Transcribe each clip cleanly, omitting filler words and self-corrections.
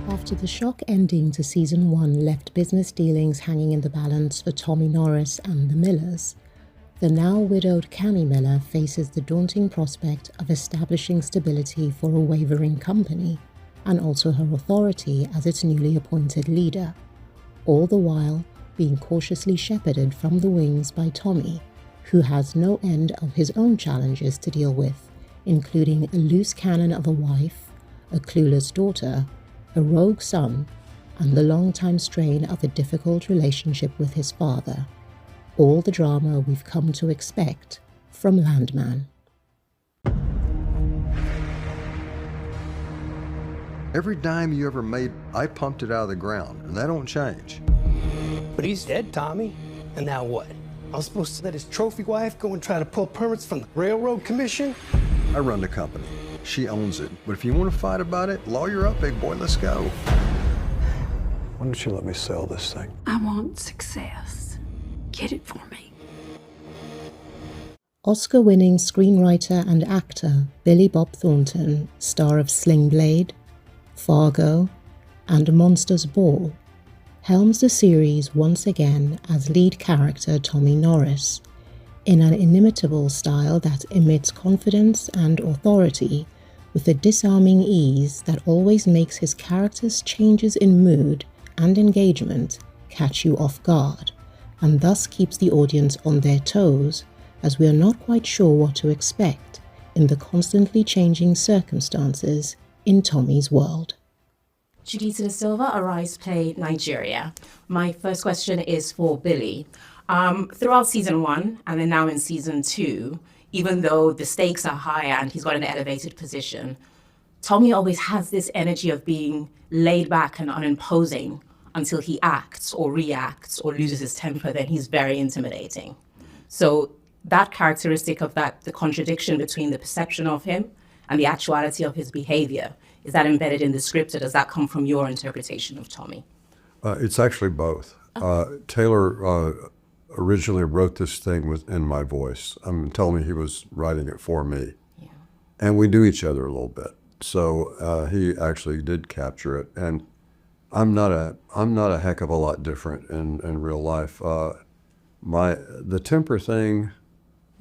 After the shock ending to Season 1 left business dealings hanging in the balance for Tommy Norris and the Millers, the now widowed Cammy Miller faces the daunting prospect of establishing stability for a wavering company, and also her authority as its newly appointed leader, all the while being cautiously shepherded from the wings by Tommy, who has no end of his own challenges to deal with, including a loose cannon of a wife, a clueless daughter, a rogue son, and the long-time strain of a difficult relationship with his father. All the drama we've come to expect from LANDMAN. Every dime you ever made, I pumped it out of the ground, and that don't change. But he's dead, Tommy. And now what? I'm supposed to let his trophy wife go and try to pull permits from the Railroad Commission? I run the company. She owns it. But if you want to fight about it, lawyer up, big boy, let's go. Why don't you let me sell this thing? I want success. Get it for me. Oscar-winning screenwriter and actor Billy Bob Thornton, star of Sling Blade, Fargo, and Monsters Ball, helms the series once again as lead character Tommy Norris, in an inimitable style that emits confidence and authority with a disarming ease that always makes his character's changes in mood and engagement catch you off guard, and thus keeps the audience on their toes as we are not quite sure what to expect in the constantly changing circumstances in Tommy's world. Judita Da Silva, Arise Play, Nigeria. My first question is for Billy. Throughout Season 1 and then now in Season 2, even though the stakes are high and he's got an elevated position, Tommy always has this energy of being laid back and unimposing until he acts or reacts or loses his temper. Then he's very intimidating. So that characteristic of that, the contradiction between the perception of him and the actuality of his behavior, is that embedded in the script, or does that come from your interpretation of Tommy? It's actually both. Taylor originally wrote this thing in my voice. Told me he was writing it for me. Yeah. And we knew each other a little bit. So he actually did capture it. And I'm not a heck of a lot different in real life. The temper thing,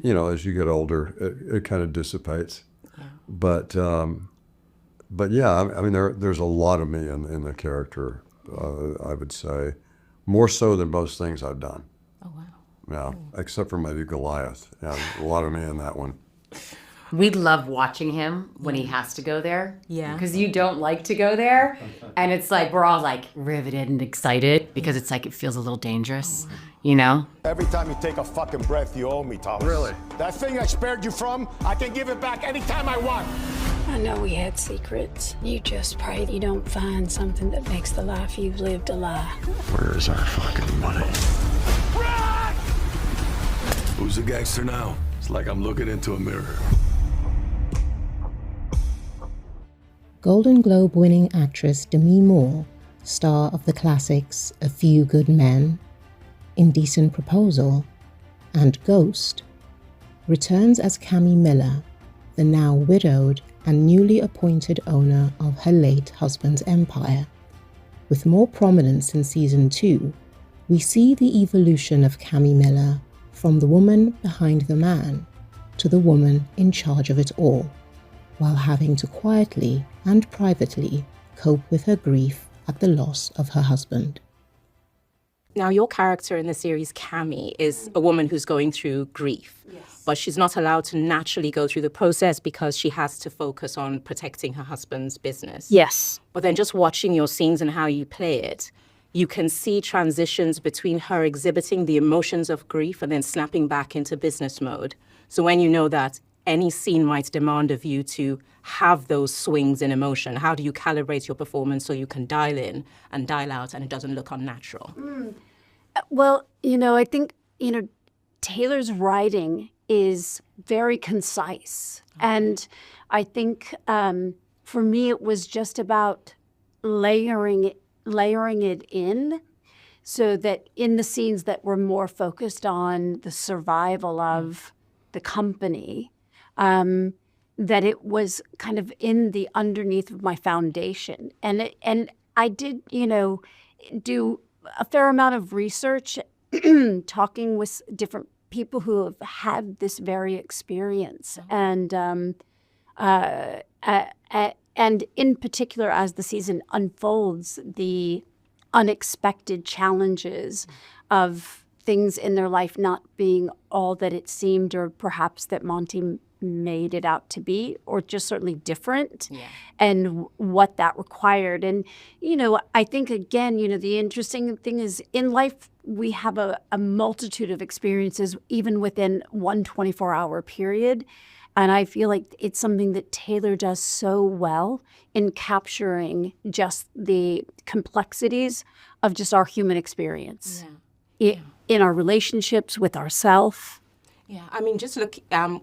you know, as you get older, it kind of dissipates. Yeah. But yeah, I mean, there's a lot of me in the character, I would say, more so than most things I've done. Oh, wow. Yeah, except for maybe Goliath. Yeah, a lot of me in that one. We love watching him when he has to go there. Yeah. Because you don't like to go there. And it's like, we're all like riveted and excited because it's like, it feels a little dangerous, you know? Every time you take a fucking breath, you owe me, Thomas. Really? That thing I spared you from, I can give it back anytime I want. I know we had secrets. You just pray you don't find something that makes the life you've lived a lie. Where is our fucking money? Run! Who's the gangster now? It's like I'm looking into a mirror. Golden Globe winning actress DEMI Moore, star of the classics A Few Good Men, Indecent Proposal, and Ghost, returns as Cammy Miller, the now widowed and newly appointed owner of her late husband's empire. With more prominence in Season 2, we see the evolution of Cammy Miller from the woman behind the man to the woman in charge of it all, while having to quietly and privately cope with her grief at the loss of her husband. Now, your character in the series, Cammy, is a woman who's going through grief. Yes. But she's not allowed to naturally go through the process because she has to focus on protecting her husband's business. Yes. But then just watching your scenes and how you play it, you can see transitions between her exhibiting the emotions of grief and then snapping back into business mode. So when you know that any scene might demand of you to have those swings in emotion, how do you calibrate your performance so you can dial in and dial out and it doesn't look unnatural? Well, I think, Taylor's writing is very concise. And I think for me, it was just about layering it in, so that in the scenes that were more focused on the survival of the company, that it was kind of in the underneath of my foundation. And I did, do a fair amount of research, talking with different people who have had this very experience. And in particular, as the season unfolds, the unexpected challenges of things in their life not being all that it seemed, or perhaps that Monty made it out to be, or just certainly different, and what that required. And, I think, again, the interesting thing is in life, we have a multitude of experiences, even within one 24-hour period. And I feel like it's something that Taylor does so well in capturing just the complexities of just our human experience in our relationships with ourselves. Yeah, I mean, just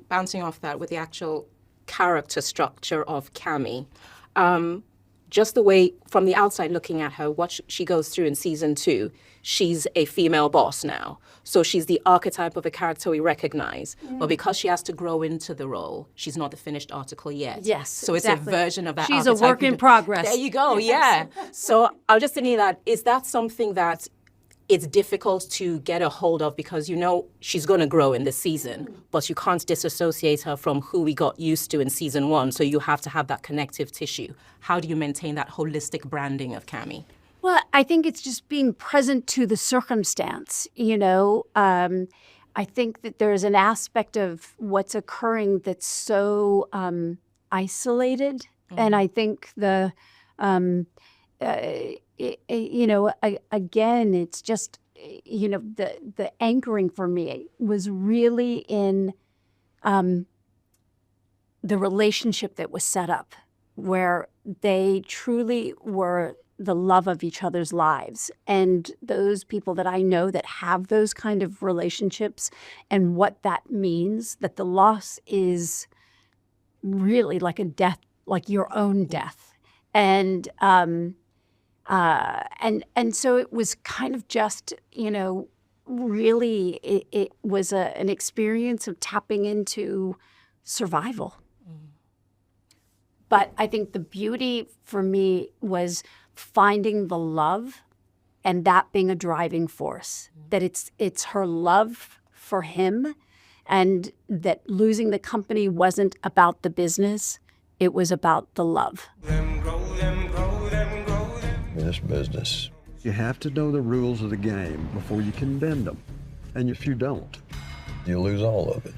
bouncing off that with the actual character structure of Cami, just the way, from the outside looking at her, what she goes through in season 2, she's a female boss now. So she's the archetype of a character we recognize. But because she has to grow into the role, she's not the finished article yet. Yes, So exactly. it's a version of that She's archetype. a work in progress. There you go, yeah. So I was just thinking that, is that something that it's difficult to get a hold of, because she's going to grow in this season, but you can't disassociate her from who we got used to in season 1, so you have to have that connective tissue. How do you maintain that holistic branding of Cami? Well, I think it's just being present to the circumstance, I think that there's an aspect of what's occurring that's so isolated, and I think again, it's just, the anchoring for me was really in the relationship that was set up, where they truly were the love of each other's lives. And those people that I know that have those kind of relationships, and what that means, that the loss is really like a death, like your own death. And so it was kind of just, really, it was an experience of tapping into survival. But I think the beauty for me was finding the love, and that being a driving force, that it's her love for him, and that losing the company wasn't about the business, it was about the love. This business, you have to know the rules of the game before you can bend them. And if you don't, you lose all of it.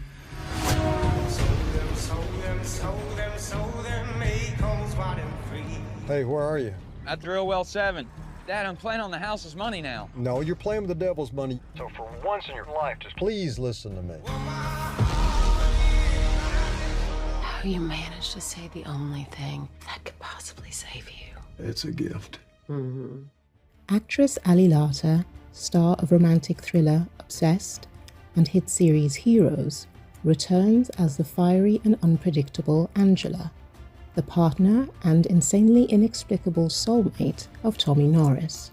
Hey, where are you? At Drill Well 7. Dad, I'm playing on the house's money now. No, you're playing with the devil's money. So for once in your life, just please listen to me. How you managed to say the only thing that could possibly save you. It's a gift. Actress Ali Larter, star of romantic thriller Obsessed and hit series Heroes, returns as the fiery and unpredictable Angela, the partner and insanely inexplicable soulmate of Tommy Norris.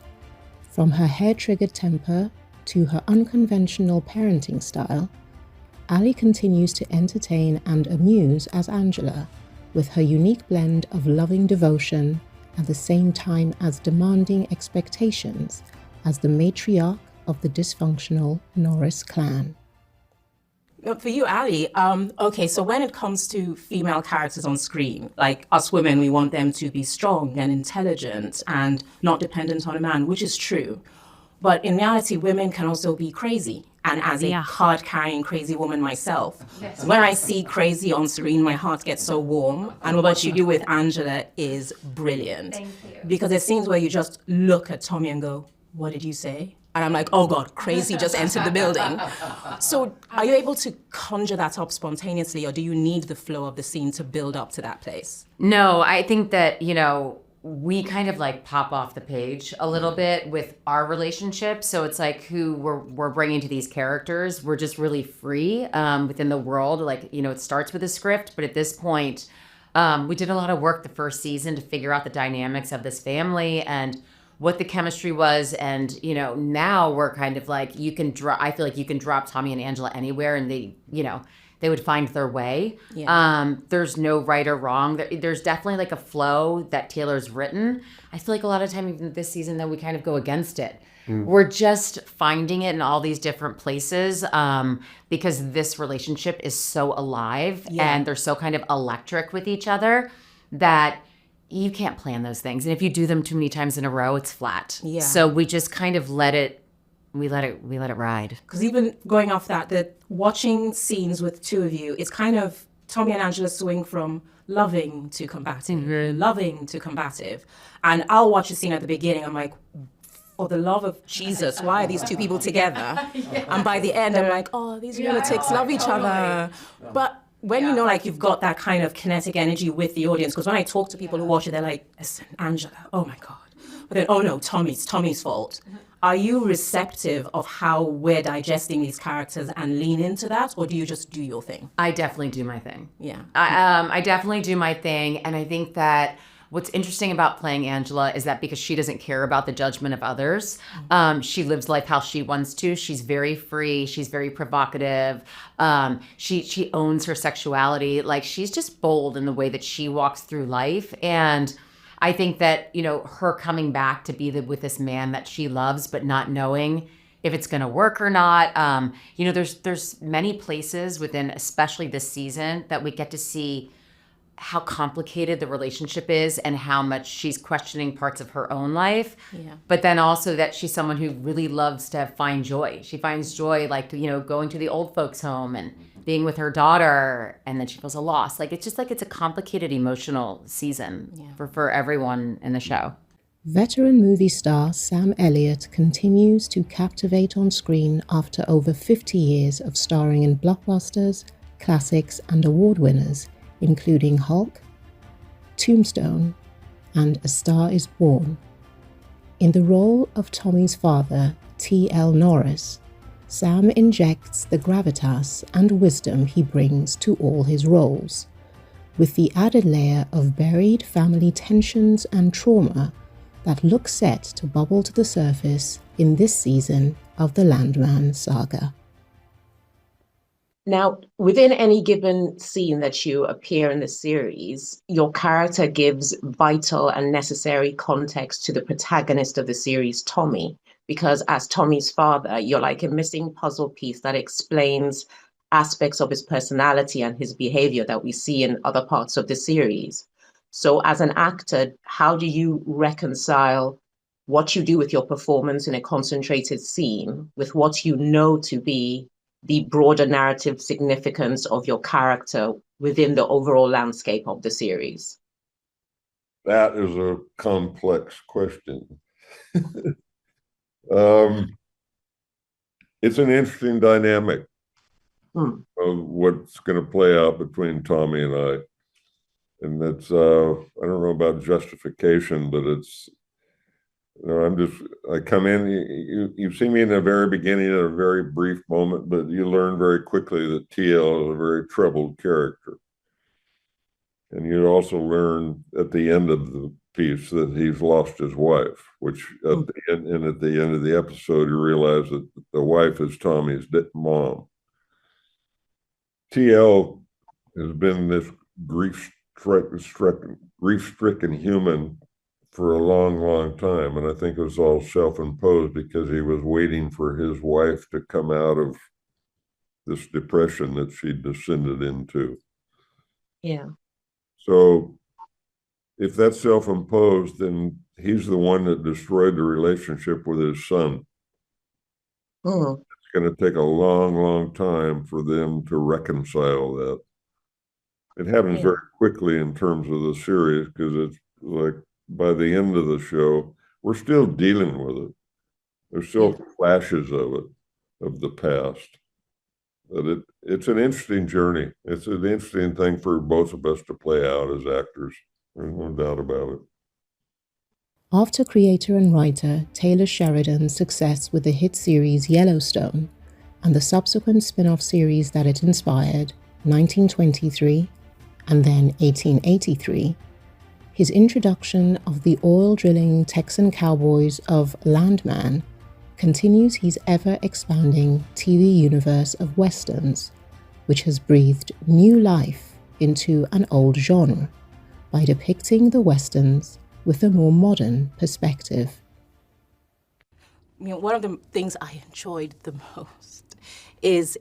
From her hair-triggered temper to her unconventional parenting style, Ali continues to entertain and amuse as Angela, with her unique blend of loving devotion at the same time as demanding expectations as the matriarch of the dysfunctional Norris clan. For you, Ali, okay, so when it comes to female characters on screen, like us women, we want them to be strong and intelligent and not dependent on a man, which is true. But in reality, women can also be crazy. And as a card-carrying crazy woman myself, when I see crazy on screen, my heart gets so warm. And what you do with Angela is brilliant. Thank you. Because there's scenes where you just look at Tommy and go, what did you say? And I'm like, oh God, crazy just entered the building. So are you able to conjure that up spontaneously, or do you need the flow of the scene to build up to that place? No, I think that, we kind of like pop off the page a little bit with our relationship. So it's like who we're bringing to these characters. We're just really free within the world. Like, it starts with a script, but at this point, We did a lot of work the first season to figure out the dynamics of this family and what the chemistry was. And, you know, now we're kind of like, I feel like you can drop Tommy and Angela anywhere and they, you know, they would find their way. Yeah. There's no right or wrong. There's definitely like a flow that Taylor's written. I feel like a lot of time, even this season, that we kind of go against it. We're just finding it in all these different places because this relationship is so alive and they're so kind of electric with each other that you can't plan those things. And if you do them too many times in a row, it's flat. Yeah. So we just kind of let it ride. Because even going off that watching scenes with two of you, it's kind of Tommy and Angela swing from loving to combative, loving to combative. And I'll watch a scene at the beginning, I'm like, for the love of Jesus, why are these two people together? And by the end, I'm like, oh, these lunatics love each other. But when you know, like, you've got that kind of kinetic energy with the audience, because when I talk to people who watch it, they're like, listen, Angela, oh my God. But then, oh no, Tommy's fault. Are you receptive of how we're digesting these characters and lean into that, or do you just do your thing? I definitely do my thing. Yeah. I definitely do my thing, and I think that what's interesting about playing Angela is that because she doesn't care about the judgment of others, she lives life how she wants to. She's very free. She's very provocative. She owns her sexuality. Like, she's just bold in the way that she walks through life. And I think that, you know, her coming back to be with this man that she loves, but not knowing if it's going to work or not. You know, there's many places within, especially this season, that we get to see how complicated the relationship is and how much she's questioning parts of her own life. Yeah. But then also that she's someone who really loves to find joy. She finds joy, like, you know, going to the old folks' home and being with her daughter, and then she feels a loss. Like, it's just like, it's a complicated emotional season for everyone in the show. Veteran movie star Sam Elliott continues to captivate on screen after over 50 years of starring in blockbusters, classics, and award winners, including Hulk, Tombstone, and A Star is Born. In the role of Tommy's father, T.L. Norris, Sam injects the gravitas and wisdom he brings to all his roles, with the added layer of buried family tensions and trauma that look set to bubble to the surface in this season of the Landman saga. Now, within any given scene that you appear in the series, your character gives vital and necessary context to the protagonist of the series, Tommy, because as Tommy's father, you're like a missing puzzle piece that explains aspects of his personality and his behavior that we see in other parts of the series. So as an actor, how do you reconcile what you do with your performance in a concentrated scene with what you know to be the broader narrative significance of your character within the overall landscape of the series? That is a complex question. It's an interesting dynamic of what's going to play out between Tommy and I. And that's, I don't know about justification, but it's, you know, I come in, you see me in the very beginning at a very brief moment, but you learn very quickly that TL is a very troubled character. And you also learn at the end of the piece that he's lost his wife, which at the end of the episode, you realize that the wife is Tommy's mom. TL has been this grief-stricken human for a long, long time. And I think it was all self-imposed because he was waiting for his wife to come out of this depression that she descended into. Yeah. So if that's self-imposed, then he's the one that destroyed the relationship with his son. It's going to take a long, long time for them to reconcile that. It happens very quickly in terms of the series because it's like by the end of the show, we're still dealing with it. There's still flashes of it, of the past. But it's an interesting journey. It's an interesting thing for both of us to play out as actors. There's no doubt about it. After creator and writer Taylor Sheridan's success with the hit series Yellowstone and the subsequent spin-off series that it inspired, 1923, and then 1883, his introduction of the oil-drilling Texan cowboys of LANDMAN continues his ever-expanding TV universe of westerns, which has breathed new life into an old genre by depicting the westerns with a more modern perspective. One of the things I enjoyed the most is,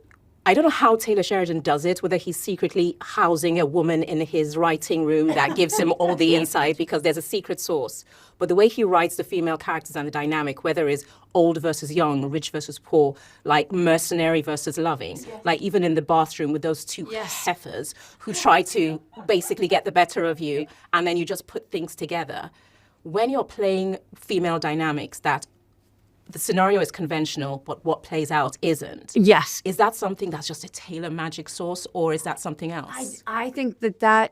I don't know how Taylor Sheridan does it, whether he's secretly housing a woman in his writing room that gives him all the insight because there's a secret source. But the way he writes the female characters and the dynamic, whether it's old versus young, rich versus poor, like mercenary versus loving, like even in the bathroom with those two heifers who try to basically get the better of you, and then you just put things together. When you're playing female dynamics that the scenario is conventional, but what plays out isn't. Yes. Is that something that's just a Taylor magic sauce, or is that something else? I think that I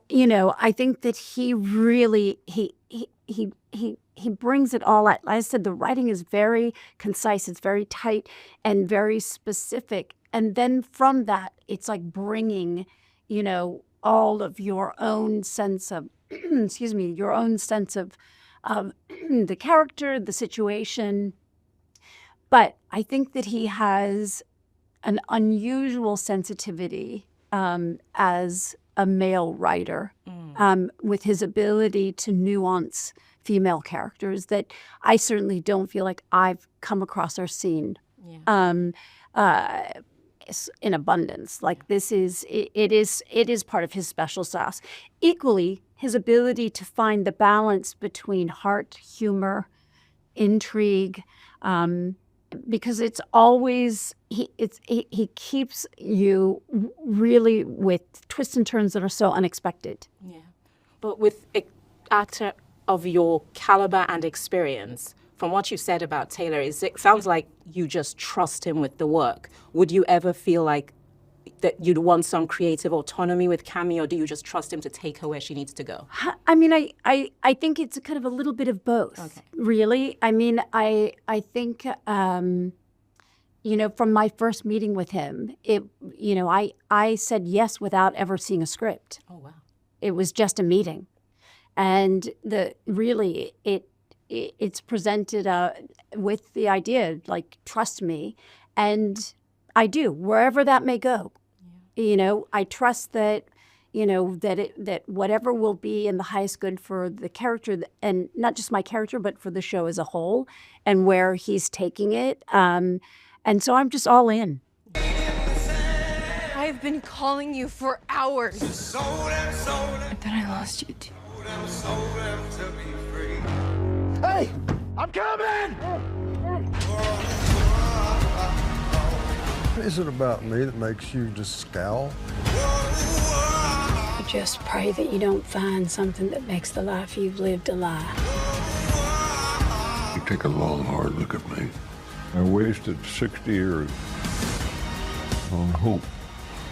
think that he really he brings it all out. Like I said, the writing is very concise, it's very tight and very specific. And then from that, it's like bringing, all of your own sense of, excuse me, your own sense of the character, the situation. But I think that he has an unusual sensitivity as a male writer with his ability to nuance female characters that I certainly don't feel like I've come across or seen in abundance. Like it is part of his special sauce. Equally, his ability to find the balance between heart, humor, intrigue, because it's always he keeps you really with twists and turns that are so unexpected. Yeah, but with an actor of your caliber and experience, from what you said about Taylor, it sounds like you just trust him with the work. Would you ever feel like that you'd want some creative autonomy with Cami, or do you just trust him to take her where she needs to go? I mean, I think it's kind of a little bit of both, really. I mean, I think, from my first meeting with him, I said yes without ever seeing a script. Oh, wow. It was just a meeting. And it's presented with the idea, like, trust me. And I do, wherever that may go. I trust that, that whatever will be in the highest good for the character, and not just my character, but for the show as a whole, and where he's taking it. And so I'm just all in. I've been calling you for hours. But then I lost you too. Hey, I'm coming! Is it about me that makes you just scowl? I just pray that you don't find something that makes the life you've lived a lie. You take a long, hard look at me. I wasted 60 years on hope.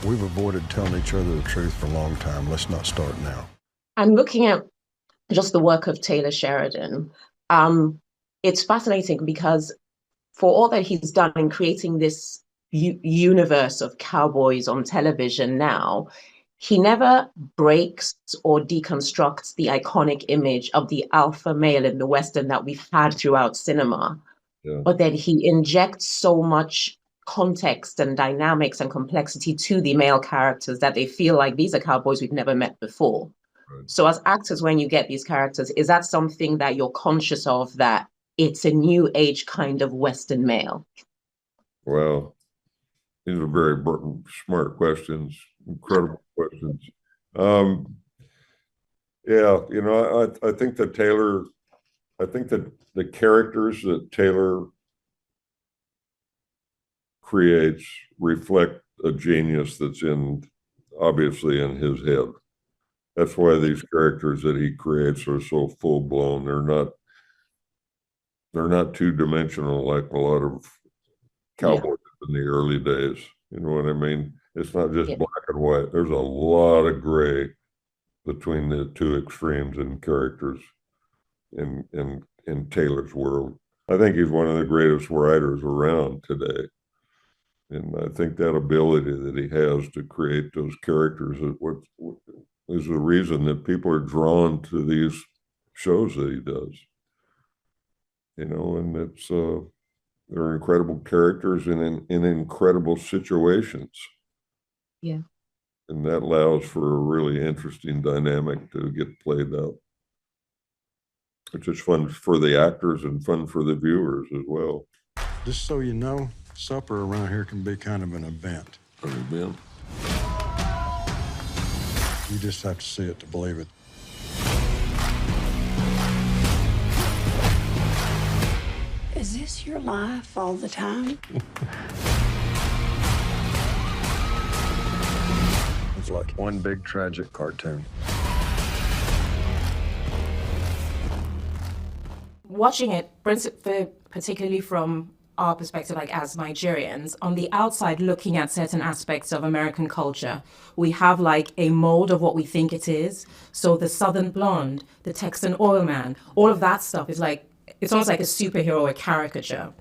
We've avoided telling each other the truth for a long time. Let's not start now. I'm looking at just the work of Taylor Sheridan. It's fascinating because for all that he's done in creating this universe of cowboys on television now, he never breaks or deconstructs the iconic image of the alpha male in the Western that we've had throughout cinema. Yeah. But then he injects so much context and dynamics and complexity to the male characters that they feel like these are cowboys we've never met before. Right. So as actors, when you get these characters, is that something that you're conscious of, that it's a new age kind of Western male? Well, these are very smart questions, incredible questions. Yeah, I think that the characters that Taylor creates reflect a genius that's obviously in his head. That's why these characters that he creates are so full blown. They're not two-dimensional like a lot of cowboys in the early days. You know what I mean? It's not just black and white. There's a lot of gray between the two extremes in characters in Taylor's world. I think he's one of the greatest writers around today. And I think that ability that he has to create those characters is is the reason that people are drawn to these shows that he does. You know, and it's they're incredible characters in incredible situations. Yeah. And that allows for a really interesting dynamic to get played out. It's just fun for the actors and fun for the viewers as well. Just so you know, supper around here can be kind of an event. An event? You just have to see it to believe it. Is this your life all the time? It's like one big tragic cartoon. Watching it, particularly from our perspective, like as Nigerians, on the outside looking at certain aspects of American culture, we have like a mold of what we think it is. So the Southern blonde, the Texan oil man, all of that stuff is like, it's almost like a superhero, a caricature.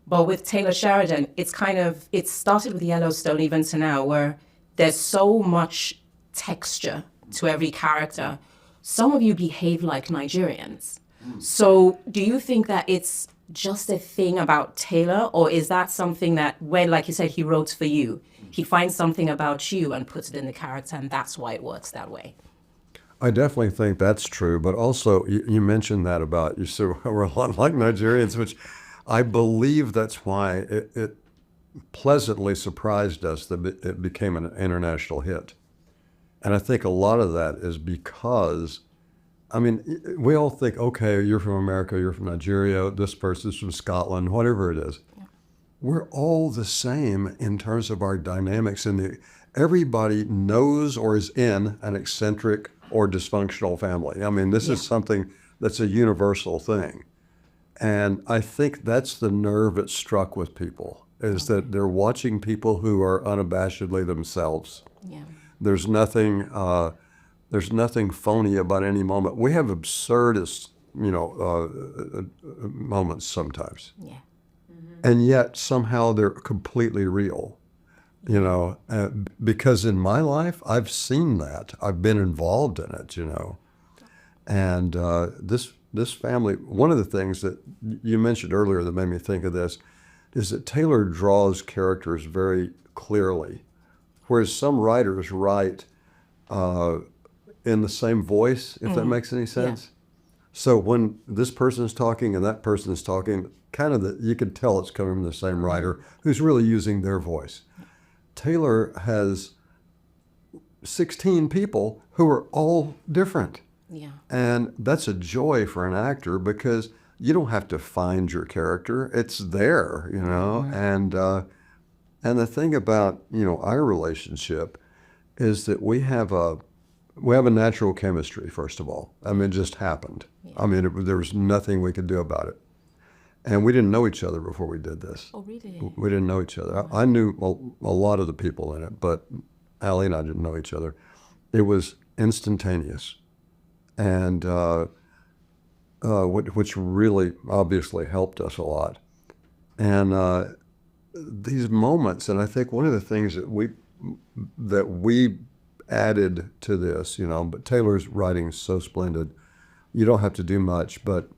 But with Taylor Sheridan, it started with Yellowstone even to now, where there's so much texture to every character. Some of you behave like Nigerians. So do you think that it's just a thing about Taylor, or is that something that when, like you said, he wrote for you, he finds something about you and puts it in the character, and that's why it works that way? I definitely think that's true, but also you mentioned that about you said we're a lot like Nigerians, which I believe that's why it pleasantly surprised us that it became an international hit. And I think a lot of that is because, I mean, we all think, okay, you're from America, you're from Nigeria, this person's from Scotland, whatever it is. Yeah. We're all the same in terms of our dynamics. Everybody knows or is in an eccentric or dysfunctional family. I mean, this is something that's a universal thing. And I think that's the nerve it struck with people, is that they're watching people who are unabashedly themselves. Yeah. There's nothing phony about any moment. We have absurdist, moments sometimes. Yeah. Mm-hmm. And yet somehow they're completely real, because in my life, I've seen that. I've been involved in it, And this family, one of the things that you mentioned earlier that made me think of this is that Taylor draws characters very clearly, whereas some writers write in the same voice, if that makes any sense. Yeah. So when this person is talking and that person is talking, you can tell it's coming from the same writer who's really using their voice. Taylor has 16 people who are all different. Yeah. And that's a joy for an actor because you don't have to find your character. It's there, Mm-hmm. And the thing about, our relationship is that we have a natural chemistry, first of all. I mean, it just happened. Yeah. I mean, there was nothing we could do about it. And we didn't know each other before we did this. Oh, really? We didn't know each other. I knew a lot of the people in it, but Ali and I didn't know each other. It was instantaneous. And which really obviously helped us a lot. And these moments, and I think one of the things that we added to this, but Taylor's writing is so splendid. You don't have to do much, but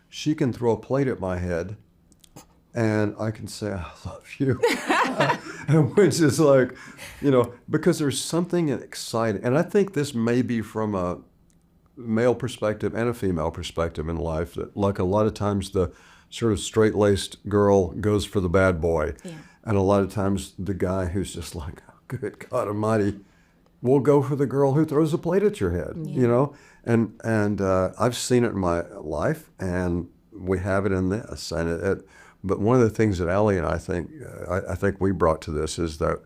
she can throw a plate at my head and I can say, I love you. Which is like, because there's something exciting. And I think this may be from a male perspective and a female perspective in life, that like a lot of times the sort of straight-laced girl goes for the bad boy. Yeah. And a lot of times the guy who's just like, oh, good God Almighty, will go for the girl who throws a plate at your head, And I've seen it in my life, and we have it in this. And but one of the things that Ali and I think we brought to this is that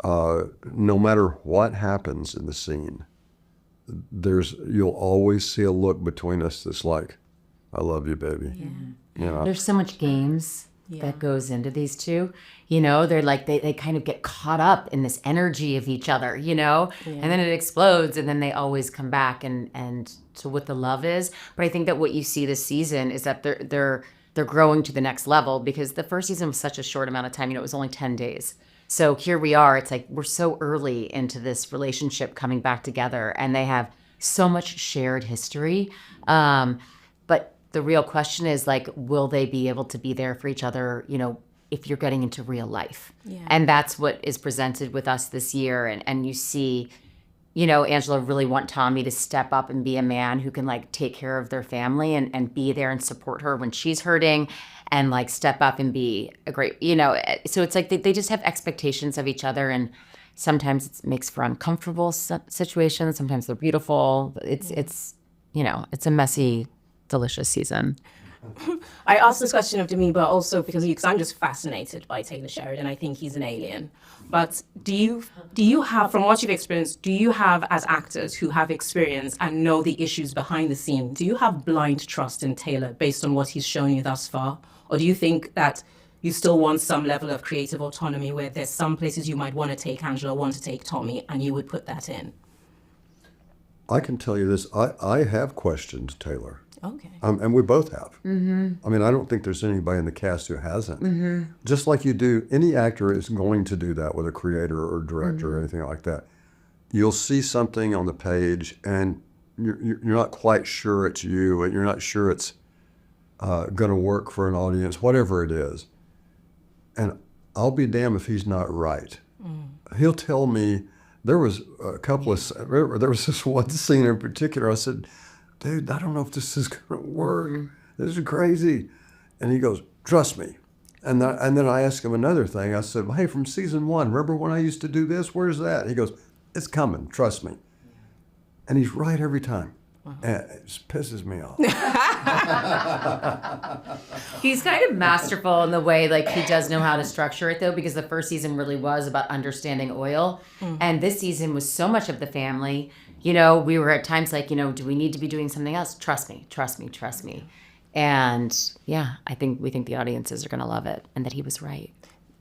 no matter what happens in the scene, you'll always see a look between us that's like, I love you, baby. Yeah. There's so much games that goes into these two. They're like, they kind of get caught up in this energy of each other, and then it explodes, and then they always come back and to what the love is. But I think that what you see this season is that they're growing to the next level, because the first season was such a short amount of time. It was only 10 days. So here we are. It's like we're so early into this relationship coming back together, and they have so much shared history. But the real question is, like, will they be able to be there for each other, you know, if you're getting into real life? Yeah. And that's what is presented with us this year. And you see, you know, Angela really want Tommy to step up and be a man who can, like, take care of their family and be there and support her when she's hurting, and, like, step up and be a great, you know. So it's like they just have expectations of each other, and sometimes it makes for uncomfortable situations. Sometimes they're beautiful. It's you know, it's a messy, delicious season. I asked this question of Demi, but also because I'm just fascinated by Taylor Sheridan. I think he's an alien. But do you have, from what you've experienced, do you have, as actors who have experience and know the issues behind the scene, do you have blind trust in Taylor based on what he's shown you thus far? Or do you think that you still want some level of creative autonomy where there's some places you might want to take Angela, want to take Tommy, and you would put that in? I can tell you this, I have questioned Taylor. Okay. And we both have. Mm-hmm. I mean, I don't think there's anybody in the cast who hasn't. Mm-hmm. Just like you do, any actor is going to do that with a creator or director or anything like that. You'll see something on the page and you're not quite sure it's you, and you're not sure it's going to work for an audience, whatever it is. And I'll be damned if he's not right. He'll tell me, there was this one scene in particular, I said, dude, I don't know if this is going to work. This is crazy. And he goes, trust me. And then I asked him another thing. I said, hey, from season 1, remember when I used to do this? Where's that? He goes, it's coming, trust me. And he's right every time. And it just pisses me off. He's kind of masterful in the way, like, he does know how to structure it, though, because the first season really was about understanding oil. And this season was so much of the family. You know, we were at times like, you know, do we need to be doing something else? Trust me, trust me, trust me. And yeah, we think the audiences are going to love it, and that he was right.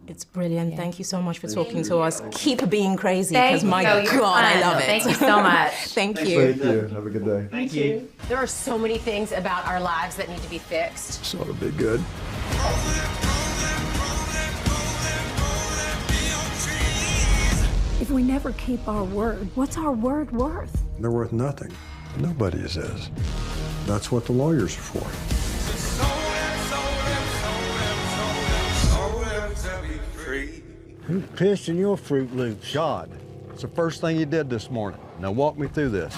It's brilliant. Yeah. Thank you so much for talking to us. Keep being crazy, because my God, I love it. Thank you so much. Thank you. Thank you. Have a good day. Thank you. There are so many things about our lives that need to be fixed. So it'll be good. If we never keep our word, what's our word worth? They're worth nothing. Nobody's is. That's what the lawyers are for. Who pissed in your Fruit Loops? God. It's the first thing you did this morning. Now walk me through this.